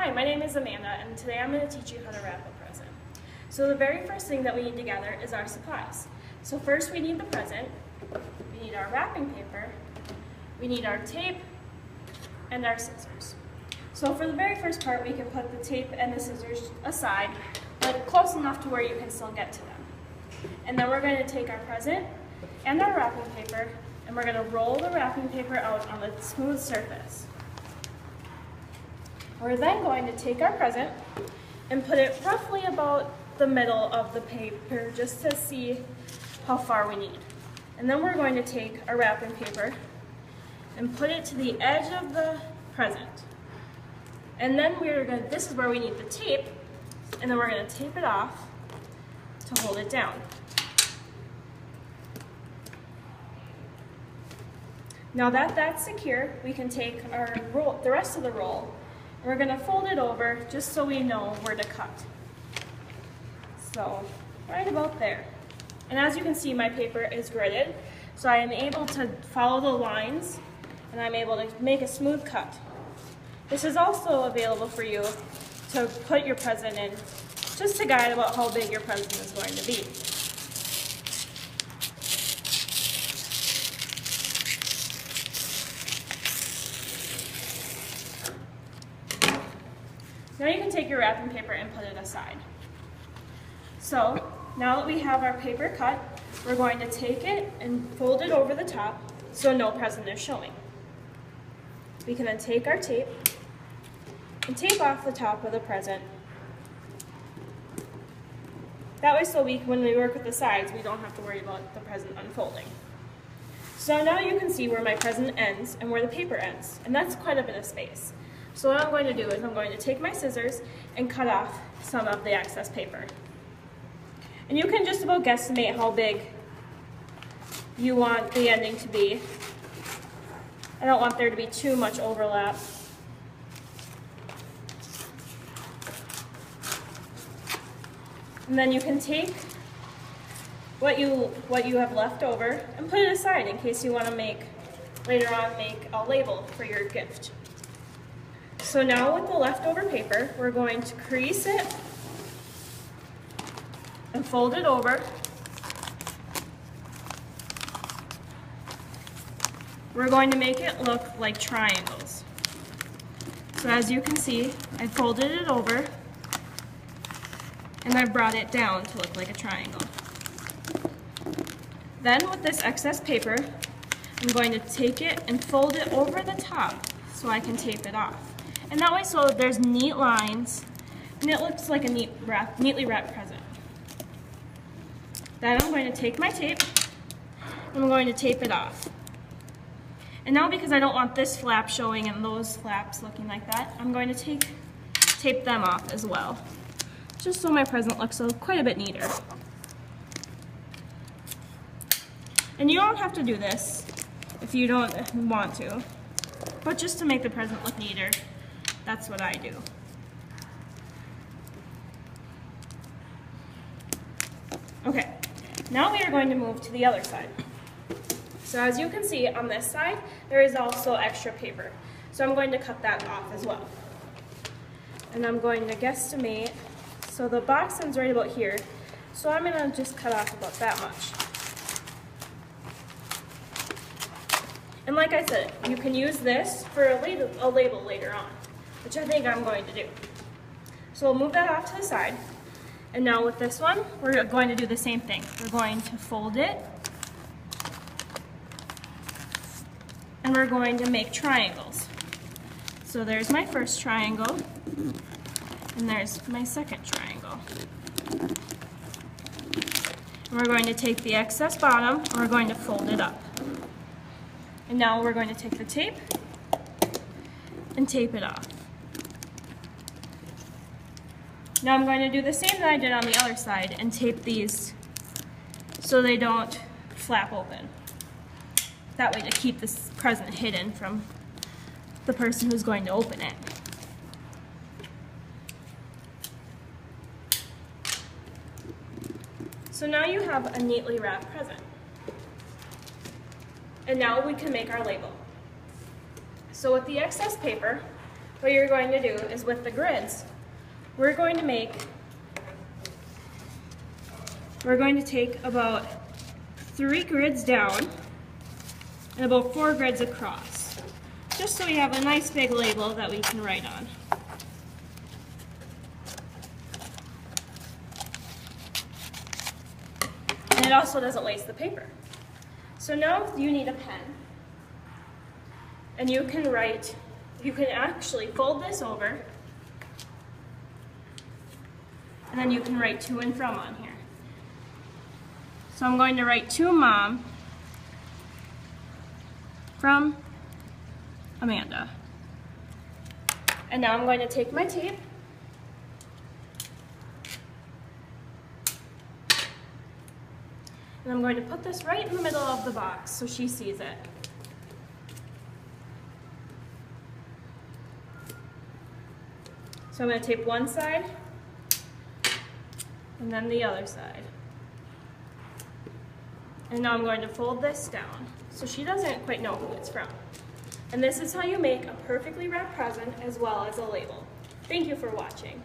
Hi, my name is Amanda, and today I'm going to teach you how to wrap a present. So the very first thing that we need to gather is our supplies. So first we need the present, we need our wrapping paper, we need our tape, and our scissors. So for the very first part, we can put the tape and the scissors aside, but close enough to where you can still get to them. And then we're going to take our present and our wrapping paper, and we're going to roll the wrapping paper out on a smooth surface. We're then going to take our present and put it roughly about the middle of the paper just to see how far we need. And then we're going to take our wrapping paper and put it to the edge of the present. And then this is where we need the tape, and then we're going to tape it off to hold it down. Now that that's secure, we can take our roll, the rest of the roll, and we're going to fold it over just so we know where to cut. So right about there. And as you can see, my paper is gridded, so I am able to follow the lines and I'm able to make a smooth cut. This is also available for you to put your present in, just to guide about how big your present is going to be. Now you can take your wrapping paper and put it aside. So now that we have our paper cut, we're going to take it and fold it over the top so no present is showing. We can then take our tape and tape off the top of the present. That way, so when we work with the sides, we don't have to worry about the present unfolding. So now you can see where my present ends and where the paper ends, and that's quite a bit of space. So what I'm going to do is I'm going to take my scissors and cut off some of the excess paper. And you can just about guesstimate how big you want the ending to be. I don't want there to be too much overlap. And then you can take what you have left over and put it aside in case you want to later on make a label for your gift. So now with the leftover paper, we're going to crease it and fold it over. We're going to make it look like triangles. So as you can see, I folded it over and I brought it down to look like a triangle. Then with this excess paper, I'm going to take it and fold it over the top so I can tape it off. And that way, so there's neat lines and it looks like a neatly wrapped present. Then I'm going to take my tape and I'm going to tape it off. And now because I don't want this flap showing and those flaps looking like that, I'm going to tape them off as well, just so my present looks quite a bit neater. And you don't have to do this if you don't want to, but just to make the present look neater, that's what I do. Okay, now we are going to move to the other side. So as you can see on this side, there is also extra paper. So I'm going to cut that off as well. And I'm going to guesstimate, so the box ends right about here, so I'm going to just cut off about that much. And like I said, you can use this for a label later on, which I think I'm going to do. So we'll move that off to the side. And now with this one, we're going to do the same thing. We're going to fold it, and we're going to make triangles. So there's my first triangle, and there's my second triangle. And we're going to take the excess bottom, and we're going to fold it up. And now we're going to take the tape and tape it off. Now I'm going to do the same that I did on the other side and tape these so they don't flap open. That way to keep this present hidden from the person who's going to open it. So now you have a neatly wrapped present. And now we can make our label. So with the excess paper, what you're going to do is with the grids, we're going to take about 3 grids down and about 4 grids across, just so we have a nice big label that we can write on. And it also doesn't waste the paper. So now you need a pen, and you can actually fold this over, and then you can write to and from on here. So I'm going to write to Mom from Amanda. And now I'm going to take my tape and I'm going to put this right in the middle of the box so she sees it. So I'm going to tape one side and then the other side. And now I'm going to fold this down so she doesn't quite know who it's from. And this is how you make a perfectly wrapped present as well as a label. Thank you for watching.